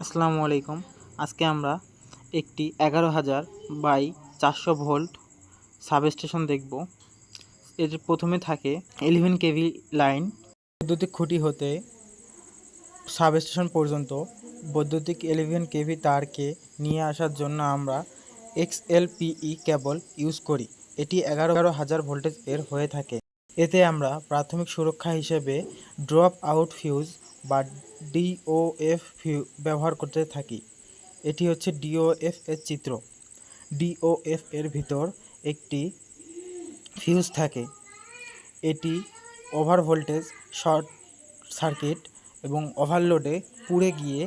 আসসালামু আলাইকুম। আজকে আমরা একটি 11,000 বাই 400 ভোল্ট সাবস্টেশন দেখব। এর প্রথমে থাকে 11 কেভি লাইন। বৈদ্যুতিক খুঁটি হতে সাবস্টেশন পর্যন্ত বৈদ্যুতিক 11 কেভি তারকে নিয়ে আসার জন্য আমরা XLPE কেবল ইউজ করি। এটি 11,000 ভোল্টেজ এর হয়ে থাকে। এতে আমরা প্রাথমিক সুরক্ষা হিসেবে ড্রপ আউট ফিউজ বা DOF ব্যবহার করতে থাকি। এটি হচ্ছে DOF এর চিত্র। DOF এর ভিতর একটি ফিউজ থাকে। এটি ওভার ভোল্টেজ, শর্ট সার্কিট এবং ওভারলোডে পুড়ে গিয়ে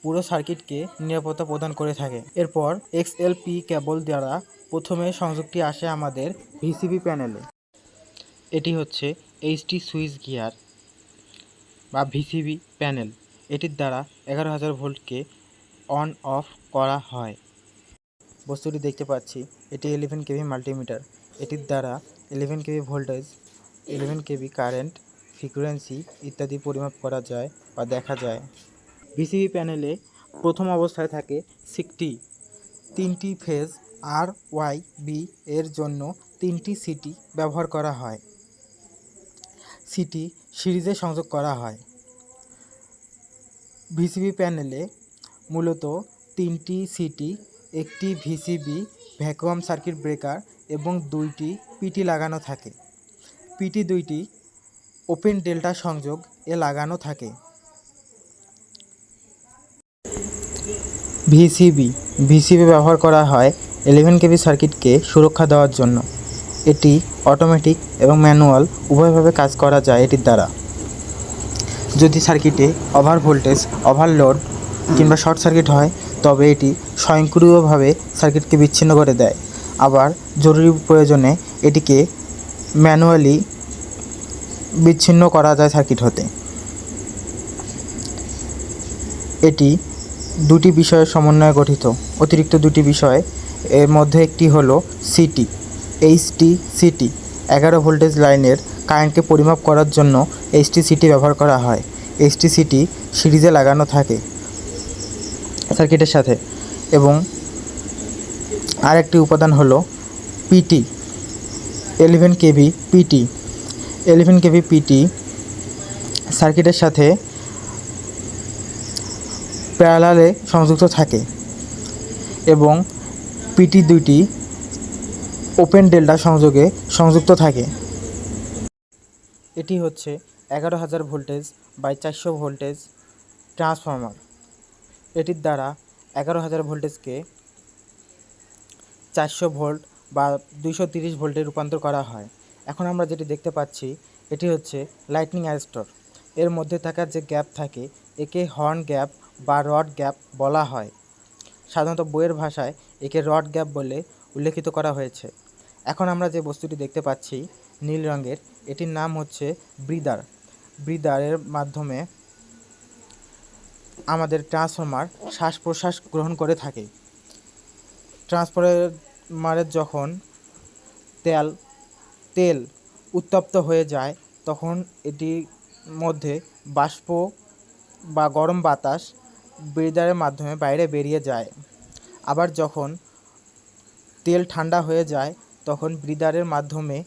পুরো সার্কিটকে নিরাপত্তা প্রদান করে থাকে। এরপর XLPE কেবল দ্বারা প্রথমে সংযোগটি আসে আমাদের ভিসিবি প্যানেলে। এটি হচ্ছে HT সুইচ গিয়ার বা ভিসিবি প্যানেল। এটির দ্বারা 11,000 ভোল্টকে অন অফ করা হয়। বস্তুটি দেখতে পাচ্ছি, এটি 11 কেভি মাল্টিমিটার। এটির দ্বারা 11 KV voltage, 11 KV current, frequency ইত্যাদি পরিমাপ করা যায় বা দেখা যায়। ভিসিবি প্যানেলে প্রথম অবস্থায় থাকে 3টি ফেজ RYB এর জন্য 3টি সিটি ব্যবহার করা হয়। সিটি সিরিজে সংযোগ করা হয়। ভিসিবি প্যানেলে মূলত 3টি সিটি, একটি ভিসিবি ভ্যাকুয়াম সার্কিট ব্রেকার এবং 2টি পিটি লাগানো থাকে। পিটি 2টি ওপেন ডেল্টা সংযোগ এ লাগানো থাকে। ভিসিবি ব্যবহার করা হয় 11 কেভি সার্কিটকে সুরক্ষা দেওয়ার জন্য। এটি অটোমেটিক এবং ম্যানুয়াল উভয়ভাবে কাজ করা যায় এটির দ্বারা। যদি সার্কিটে ওভার ভোল্টেজ, ওভারলোড কিংবা শর্ট সার্কিট হয় তবে এটি স্বয়ংক্রিয়ভাবে সার্কিটকে বিচ্ছিন্ন করে দেয়। আবার জরুরি প্রয়োজনে এটিকে ম্যানুয়ালি বিচ্ছিন্ন করা যায় সার্কিট হতে। এটি দুটি বিষয়ের সমন্বয়ে গঠিত। অতিরিক্ত দুটি বিষয়, এর মধ্যে একটি হলো সিটি। HT সিটি 11 ভোল্টেজ লাইনের কারেন্টকে পরিমাপ করার জন্য HT সিটি ব্যবহার করা হয়। HT সিটি সিরিজে লাগানো থাকে সার্কিটের সাথে। এবং আরেকটি উপাদান হলো PT 11 KV PT. 11 KV PT সার্কিটের সাথে প্যারালালে সংযুক্ত থাকে এবং পিটি 2টি ওপেন ডেল্টা সংযোগে সংযুক্ত থাকে। এটি হচ্ছে 11,000 ভোল্টেজ বাই 400 ভোল্টেজ ট্রান্সফর্মার। এটির দ্বারা 11,000 ভোল্টেজকে 400 ভোল্ট বা 230 ভোল্টে রূপান্তর করা হয়। এখন আমরা যেটি দেখতে পাচ্ছি এটি হচ্ছে লাইটনিং অ্যারেস্টর। এর মধ্যে থাকা যে গ্যাপ থাকে একে হর্ন গ্যাপ বা রড গ্যাপ বলা হয়। সাধারণত বইয়ের ভাষায় একে রড গ্যাপ বলে উল্লেখিত করা হয়েছে। এখন আমরা যে বস্তুটি দেখতে পাচ্ছি নীল রঙের, এটির নাম হচ্ছে ব্রিদার। ব্রিদারের মাধ্যমে আমাদের ট্রান্সফর্মার শ্বাস প্রশ্বাস গ্রহণ করে থাকে। ট্রান্সফরমারের যখন তেল উত্তপ্ত হয়ে যায় তখন এটির মধ্যে বাষ্প বা গরম বাতাস ব্রিদারের মাধ্যমে বাইরে বেরিয়ে যায়। আবার যখন তেল ঠান্ডা হয়ে যায় তখন ব্রিদারের মাধ্যমে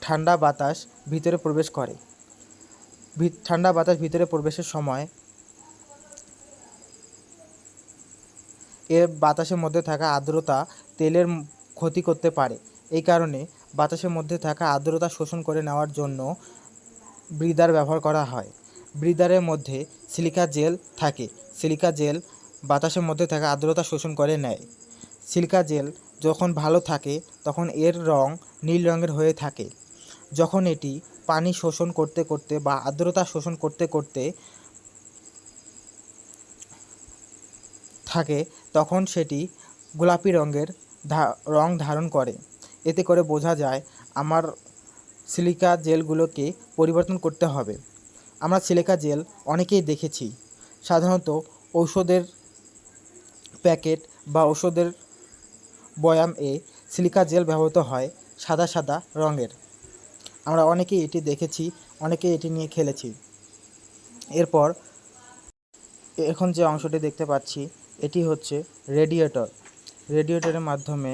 ঠান্ডা বাতাস ভিতরে প্রবেশ করে। ঠান্ডা বাতাস ভিতরে প্রবেশের সময় এর বাতাসের মধ্যে থাকা আর্দ্রতা তেলের ক্ষতি করতে পারে। এই কারণে বাতাসের মধ্যে থাকা আর্দ্রতা শোষণ করে নেওয়ার জন্য ব্রিদার ব্যবহার করা হয়। ব্রিদারের মধ্যে সিলিকা জেল থাকে। সিলিকা জেল বাতাসের মধ্যে থাকা আর্দ্রতা শোষণ করে নেয়। সিলিকা জেল যখন ভালো থাকে তখন এর রং নীল রঙের হয়ে থাকে। যখন এটি পানি শোষণ করতে করতে বা আর্দ্রতা শোষণ করতে করতে থাকে তখন সেটি গোলাপি রঙের রং ধারণ করে। এতে করে বোঝা যায় আমার সিলিকা জেলগুলোকে পরিবর্তন করতে হবে। আমরা সিলিকা জেল অনেকেই দেখেছি। সাধারণত ঔষধের প্যাকেট বা ওষুধের বয়ামে সিলিকা জেল ব্যবহৃত হয় সাদা সাদা রঙের। আমরা অনেকেই এটি দেখেছি, অনেকেই এটি নিয়ে খেলেছি। এরপর এখন যে অংশটি দেখতে পাচ্ছি এটি হচ্ছে রেডিয়েটর। রেডিয়েটরের মাধ্যমে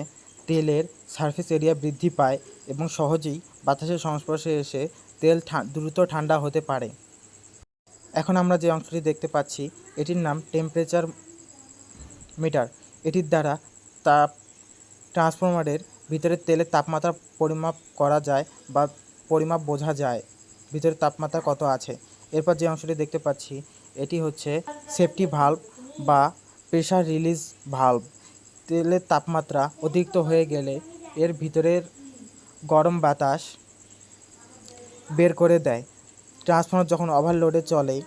তেলের সারফেস এরিয়া বৃদ্ধি পায় এবং সহজেই বাতাসের সংস্পর্শে এসে তেল দ্রুত ঠান্ডা হতে পারে। এখন আমরা যে অংশটি দেখতে পাচ্ছি এটির নাম টেম্পারেচার মিটার। এটির দ্বারা তাপ ট্রান্সফরমারের ভিতরে তেলের তাপমাত্রা পরিমাপ করা যায় বা পরিমাপ বোঝা যায় ভিতরে তাপমাত্রা কত আছে। এরপর যে অংশটি দেখতে পাচ্ছি এটি হচ্ছে সেফটি ভাল্ব বা প্রেসার রিলিজ ভাল্ব। তেলের তাপমাত্রা অতিরিক্ত হয়ে গেলে এর ভিতরের গরম বাতাস বের করে দেয়। ট্রান্সফরমার যখন ওভারলোডে চলে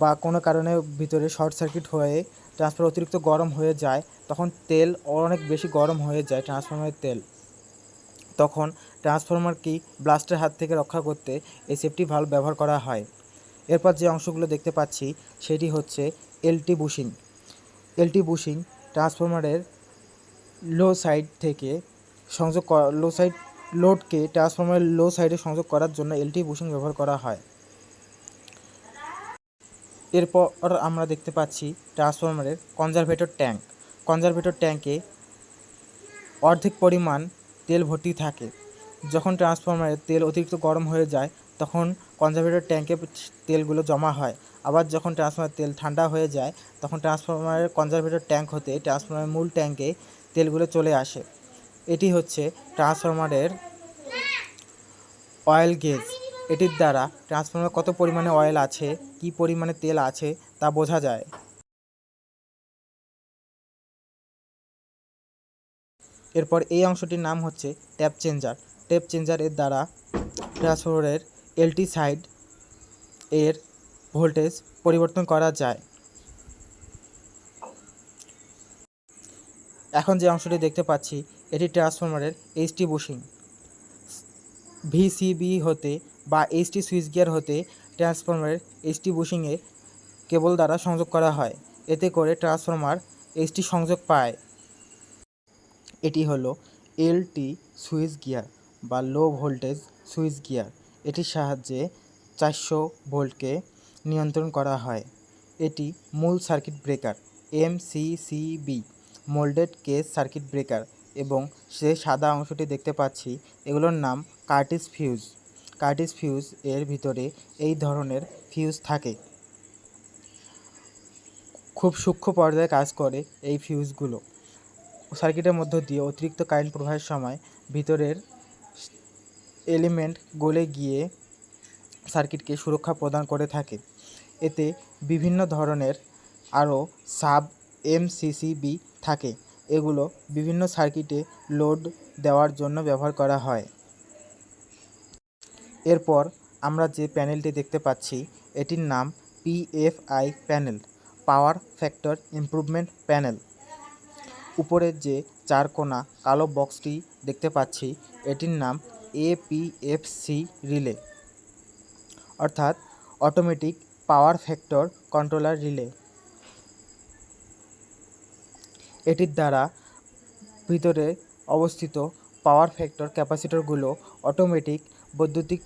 বা কোনো কারণে ভিতরে শর্ট সার্কিট হয়ে ট্রান্সফরমার অতিরিক্ত গরম হয়ে যায়, তখন তেল অনেক বেশি গরম হয়ে যায় ট্রান্সফরমারের তেল। তখন ট্রান্সফরমারকে ব্লাস্টের হাত থেকে রক্ষা করতে এই সেফটি ভালভ ব্যবহার করা হয়। এরপর যে অংশগুলো দেখতে পাচ্ছি সেটি হচ্ছে এলটি বুশিং। এলটি বুশিং ট্রান্সফরমারের লো সাইড থেকে লো সাইড লোডকে ট্রান্সফরমারের লো সাইডে সংযোগ করার জন্য এলটি বুশিং ব্যবহার করা হয়। এরপর আমরা দেখতে পাচ্ছি ট্রান্সফরমারের কনজারভেটর ট্যাঙ্ক। কনজারভেটর ট্যাঙ্কে অর্ধেক পরিমাণ তেল ভর্তি থাকে। যখন ট্রান্সফরমারের তেল অতিরিক্ত গরম হয়ে যায় তখন কনজারভেটর ট্যাঙ্কে তেলগুলো জমা হয়। আবার যখন ট্রান্সফরমারের তেল ঠান্ডা হয়ে যায় তখন ট্রান্সফরমারের কনজারভেটর ট্যাঙ্ক হতে ট্রান্সফরমারের মূল ট্যাঙ্কে তেলগুলো চলে আসে। এটি হচ্ছে ট্রান্সফরমারের অয়েল গেজ। এটির দ্বারা ট্রান্সফরমারে কত পরিমাণে অয়েল আছে, কী পরিমাণে তেল আছে তা বোঝা যায়। এরপর এই অংশটির নাম হচ্ছে ট্যাপ চেঞ্জার। ট্যাপ চেঞ্জার এর দ্বারা ট্রান্সফরমারের এলটি সাইড এর ভোল্টেজ পরিবর্তন করা যায়। এখন যে অংশটি দেখতে পাচ্ছি এটি ট্রান্সফরমারের এইচটি বুশিং। ভিসিবি হতে বা এইচটি সুইচ গিয়ার হতে ট্রান্সফরমারের এইচটি বুশিংয়ে কেবল দ্বারা সংযোগ করা হয়। এতে করে ট্রান্সফরমার এইচটি সংযোগ পায়। এটি হলো এলটি সুইচ গিয়ার বা লো ভোল্টেজ সুইচ গিয়ার। এটির সাহায্যে 400 ভোল্টকে নিয়ন্ত্রণ করা হয়। এটি মূল circuit breaker MCCB moulded case circuit breaker এবং সে সাদা অংশটি দেখতে পাচ্ছি এগুলোর নাম কার্টিস ফিউজ। কার্টিস ফিউজ এর ভিতরে এই ধরনের ফিউজ থাকে। খুব সূক্ষ্ম পর্যায়ে কাজ করে এই ফিউজগুলো। সার্কিটের মধ্য দিয়ে অতিরিক্ত কারেন্ট প্রবাহের সময় ভিতরের এলিমেন্ট গলে গিয়ে সার্কিটকে সুরক্ষা প্রদান করে থাকে। এতে বিভিন্ন ধরনের আরও সাব এমসিসিবি থাকে। এগুলো বিভিন্ন সার্কিটে লোড দেওয়ার জন্য ব্যবহার করা হয়। এরপর আমরা যে প্যানেলটি দেখতে পাচ্ছি এটির নাম PFI panel, power factor improvement panel. উপরের যে চারকোনা কালো বক্সটি দেখতে পাচ্ছি এটির নাম এপিএফসি রিলে, অর্থাৎ automatic power factor controller relay. এটির দ্বারা ভিতরে অবস্থিত পাওয়ার ফ্যাক্টর ক্যাপাসিটরগুলো অটোমেটিক বৈদ্যুতিক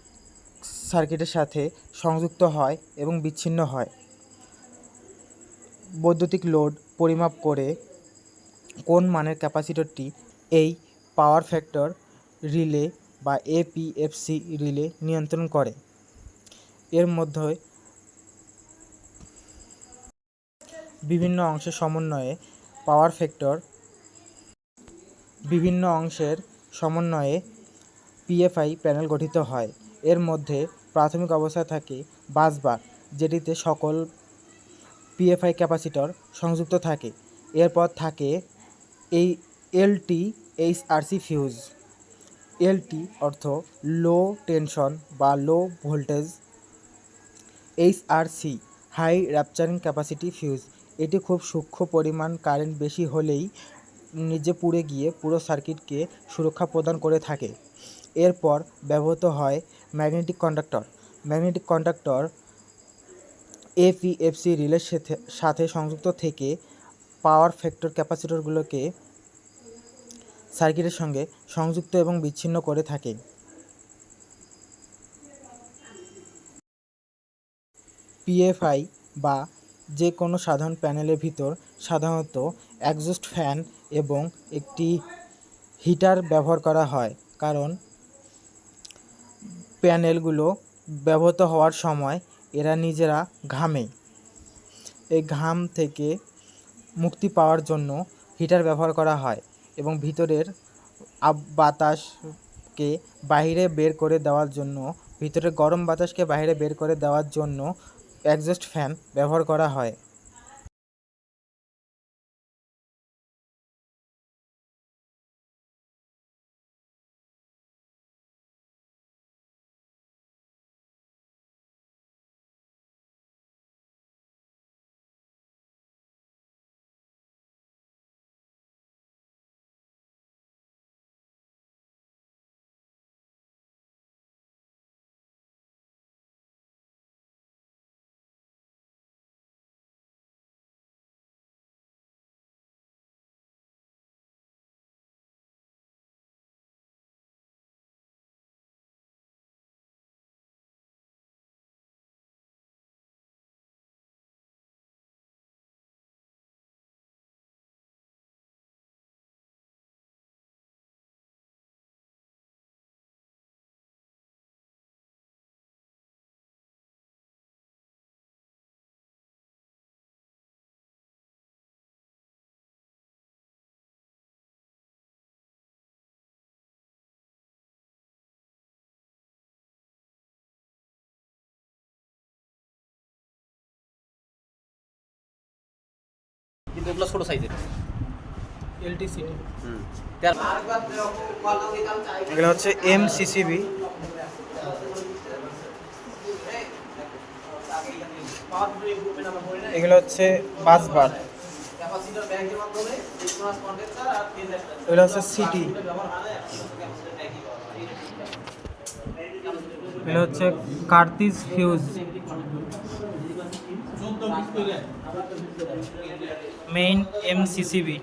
সার্কিটের সাথে সংযুক্ত হয় এবং বিচ্ছিন্ন হয়। বৈদ্যুতিক লোড পরিমাপ করে কোন মানের ক্যাপাসিটরটি এই পাওয়ার ফ্যাক্টর রিলে বা এপিএফসি রিলে নিয়ন্ত্রণ করে। এর মধ্যে বিভিন্ন অংশের সমন্বয়ে পাওয়ার ফ্যাক্টর বিভিন্ন অংশের সমন্বয়ে পিএফআই প্যানেল গঠিত হয়। এর মধ্যে প্রাথমিক অবস্থায় থাকে বাসবার, যেটিতে সকল পিএফআই ক্যাপাসিটর সংযুক্ত থাকে। এরপর থাকে এই এলটি এইচআরসি ফিউজ। এলটি অর্থ লো টেনশন বা low voltage, HRC high rupturing capacity fuse. এটি খুব সূক্ষ্ম পরিমাণ কারেন্ট বেশি হলেই নিজে পুড়ে গিয়ে পুরো সার্কিটকে সুরক্ষা প্রদান করে থাকে। এরপর ব্যবহৃত হয় ম্যাগনেটিক কন্ডাক্টর। ম্যাগনেটিক কন্ডাক্টর এপিএফসি রিলের সাথে সংযুক্ত থেকে পাওয়ার ফ্যাক্টর ক্যাপাসিটরগুলোকে সার্কিটের সঙ্গে সংযুক্ত এবং বিচ্ছিন্ন করে থাকে। পিএফআই বা যে কোনো সাধারণ প্যানেলের ভিতর সাধারণত এক্সস্ট ফ্যান এবং একটি হিটার ব্যবহার করা হয়, কারণ প্যানেলগুলো ব্যবহৃত হওয়ার সময় এরা নিজেরা ঘামে। এই ঘাম থেকে মুক্তি পাওয়ার জন্য হিটার ব্যবহার করা হয় এবং ভিতরের বাতাসকে বাইরে বের করে দেওয়ার জন্য, ভিতরের গরম বাতাসকে বাইরে বের করে দেওয়ার জন্য এক্সস্ট ফ্যান ব্যবহার করা হয়। কিন্তু এগুলো ছোট সাইজের। এলটিসিটি হুম। এগুলো হচ্ছে এমসিসিবি। এগুলো হচ্ছে বাসবার। এগুলো হচ্ছে সিটি। এগুলো হচ্ছে কার্তিজ ফিউজ। Main MCCB.